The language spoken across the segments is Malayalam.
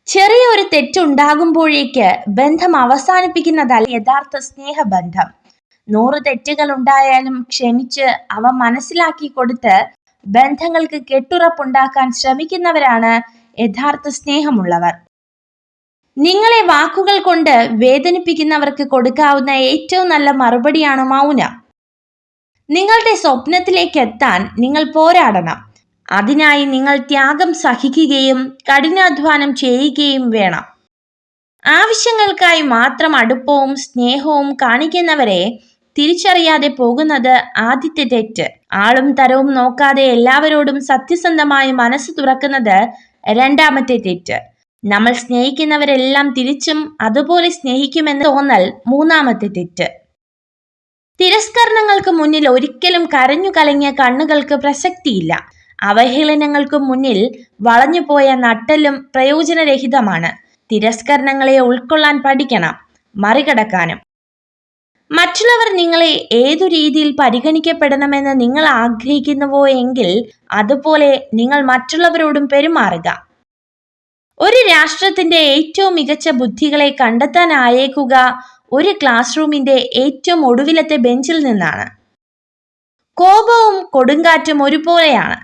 ചെറിയ ഒരു തെറ്റുണ്ടാകുമ്പോഴേക്ക് ബന്ധം അവസാനിപ്പിക്കുന്നതല്ല യഥാർത്ഥ സ്നേഹബന്ധം. 100 തെറ്റുകൾ ഉണ്ടായാലും ക്ഷമിച്ച് അവ മനസ്സിലാക്കി കൊടുത്ത് ബന്ധങ്ങൾക്ക് കെട്ടുറപ്പുണ്ടാക്കാൻ ശ്രമിക്കുന്നവരാണ് യഥാർത്ഥ സ്നേഹമുള്ളവർ. നിങ്ങളെ വാക്കുകൾ കൊണ്ട് വേദനിപ്പിക്കുന്നവർക്ക് കൊടുക്കാവുന്ന ഏറ്റവും നല്ല മറുപടിയാണ് മൗനം. നിങ്ങളുടെ സ്വപ്നത്തിലേക്ക് എത്താൻ നിങ്ങൾ പോരാടണം. അതിനായി നിങ്ങൾ ത്യാഗം സഹിക്കുകയും കഠിനാധ്വാനം ചെയ്യുകയും വേണം. ആവശ്യങ്ങൾക്കായി മാത്രം അടുപ്പവും സ്നേഹവും കാണിക്കുന്നവരെ തിരിച്ചറിയാതെ പോകുന്നത് ആദ്യത്തെ തെറ്റ്. ആളും തരവും നോക്കാതെ എല്ലാവരോടും സത്യസന്ധമായി മനസ്സ് തുറക്കുന്നത് രണ്ടാമത്തെ തെറ്റ്. നമ്മൾ സ്നേഹിക്കുന്നവരെല്ലാം തിരിച്ചും അതുപോലെ സ്നേഹിക്കുമെന്ന് തോന്നൽ മൂന്നാമത്തെ തെറ്റ്. തിരസ്കരണങ്ങൾക്ക് മുന്നിൽ ഒരിക്കലും കരഞ്ഞു കലങ്ങിയ കണ്ണുകൾക്ക് പ്രസക്തിയില്ല. അവഹേളനങ്ങൾക്ക് മുന്നിൽ വളഞ്ഞുപോയ നട്ടെല്ലും പ്രയോജനരഹിതമാണ്. തിരസ്കരണങ്ങളെ ഉൾക്കൊള്ളാൻ പഠിക്കണം, മറികടക്കാനും. മറ്റുള്ളവർ നിങ്ങളെ ഏതു രീതിയിൽ പരിഗണിക്കപ്പെടണമെന്ന് നിങ്ങൾ ആഗ്രഹിക്കുന്നുവോ എങ്കിൽ അതുപോലെ നിങ്ങൾ മറ്റുള്ളവരോടും പെരുമാറുക. ഒരു രാഷ്ട്രത്തിന്റെ ഏറ്റവും മികച്ച ബുദ്ധികളെ കണ്ടെത്താനായേക്കുക ഒരു ക്ലാസ് റൂമിന്റെ ഏറ്റവും ഒടുവിലത്തെ ബെഞ്ചിൽ നിന്നാണ്. കോപവും കൊടുങ്കാറ്റും ഒരുപോലെയാണ്.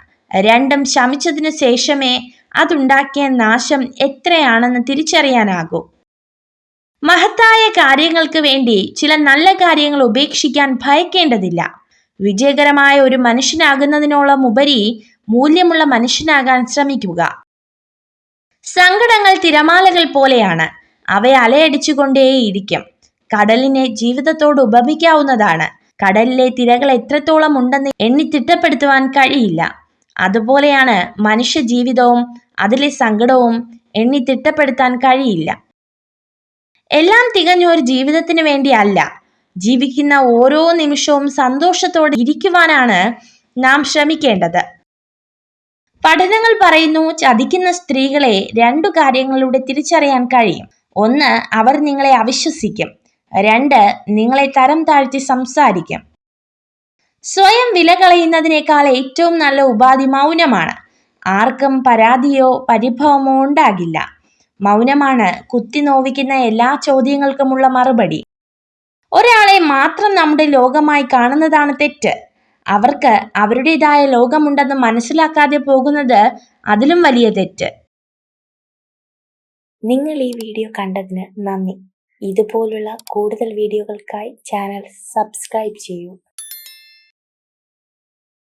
രണ്ടും ശമിച്ചതിനു ശേഷമേ അതുണ്ടാക്കിയ നാശം എത്രയാണെന്ന് തിരിച്ചറിയാനാകൂ. മഹത്തായ കാര്യങ്ങൾക്ക് വേണ്ടി ചില നല്ല കാര്യങ്ങൾ ഉപേക്ഷിക്കാൻ ഭയക്കേണ്ടതില്ല. വിജയകരമായ ഒരു മനുഷ്യനാകുന്നതിനോളം ഉപരി മൂല്യമുള്ള മനുഷ്യനാകാൻ ശ്രമിക്കുക. സങ്കടങ്ങൾ തിരമാലകൾ പോലെയാണ്. അവയെ അലയടിച്ചുകൊണ്ടേയിരിക്കും. കടലിനെ ജീവിതത്തോട് ഉപമിക്കാവുന്നതാണ്. കടലിലെ തിരകൾ എത്രത്തോളം ഉണ്ടെന്ന് എണ്ണി തിട്ടപ്പെടുത്തുവാൻ കഴിയില്ല. അതുപോലെയാണ് മനുഷ്യ ജീവിതവും. അതിലെ സങ്കടവും എണ്ണി തിട്ടപ്പെടുത്താൻ കഴിയില്ല. എല്ലാം തികഞ്ഞ ഒരു ജീവിതത്തിന് വേണ്ടി അല്ല, ജീവിക്കുന്ന ഓരോ നിമിഷവും സന്തോഷത്തോടെ ഇരിക്കുവാനാണ് നാം ശ്രമിക്കേണ്ടത്. പഠനങ്ങൾ പറയുന്നു, ചതിക്കുന്ന സ്ത്രീകളെ 2 കാര്യങ്ങളിലൂടെ തിരിച്ചറിയാൻ കഴിയും. 1, അവർ നിങ്ങളെ അവിശ്വസിക്കും. 2, നിങ്ങളെ തരം താഴ്ത്തി സംസാരിക്കും. സ്വയം വില കളയുന്നതിനേക്കാൾ ഏറ്റവും നല്ല ഉപാധി മൗനമാണ്. ആർക്കും പരാതിയോ പരിഭവമോ ഉണ്ടാകില്ല. മൗനമാണ് കുത്തി നോവിക്കുന്ന എല്ലാ ചോദ്യങ്ങൾക്കുമുള്ള മറുപടി. ഒരാളെ മാത്രം നമ്മുടെ ലോകമായി കാണുന്നതാണ് തെറ്റ്. അവർക്ക് അവരുടേതായ ലോകമുണ്ടെന്ന് മനസ്സിലാക്കാതെ പോകുന്നത് അതിലും വലിയ തെറ്റ്. നിങ്ങൾ ഈ വീഡിയോ കണ്ടതിന് നന്ദി. ഇതുപോലുള്ള കൂടുതൽ വീഡിയോകൾക്കായി ചാനൽ സബ്സ്ക്രൈബ് ചെയ്യൂ.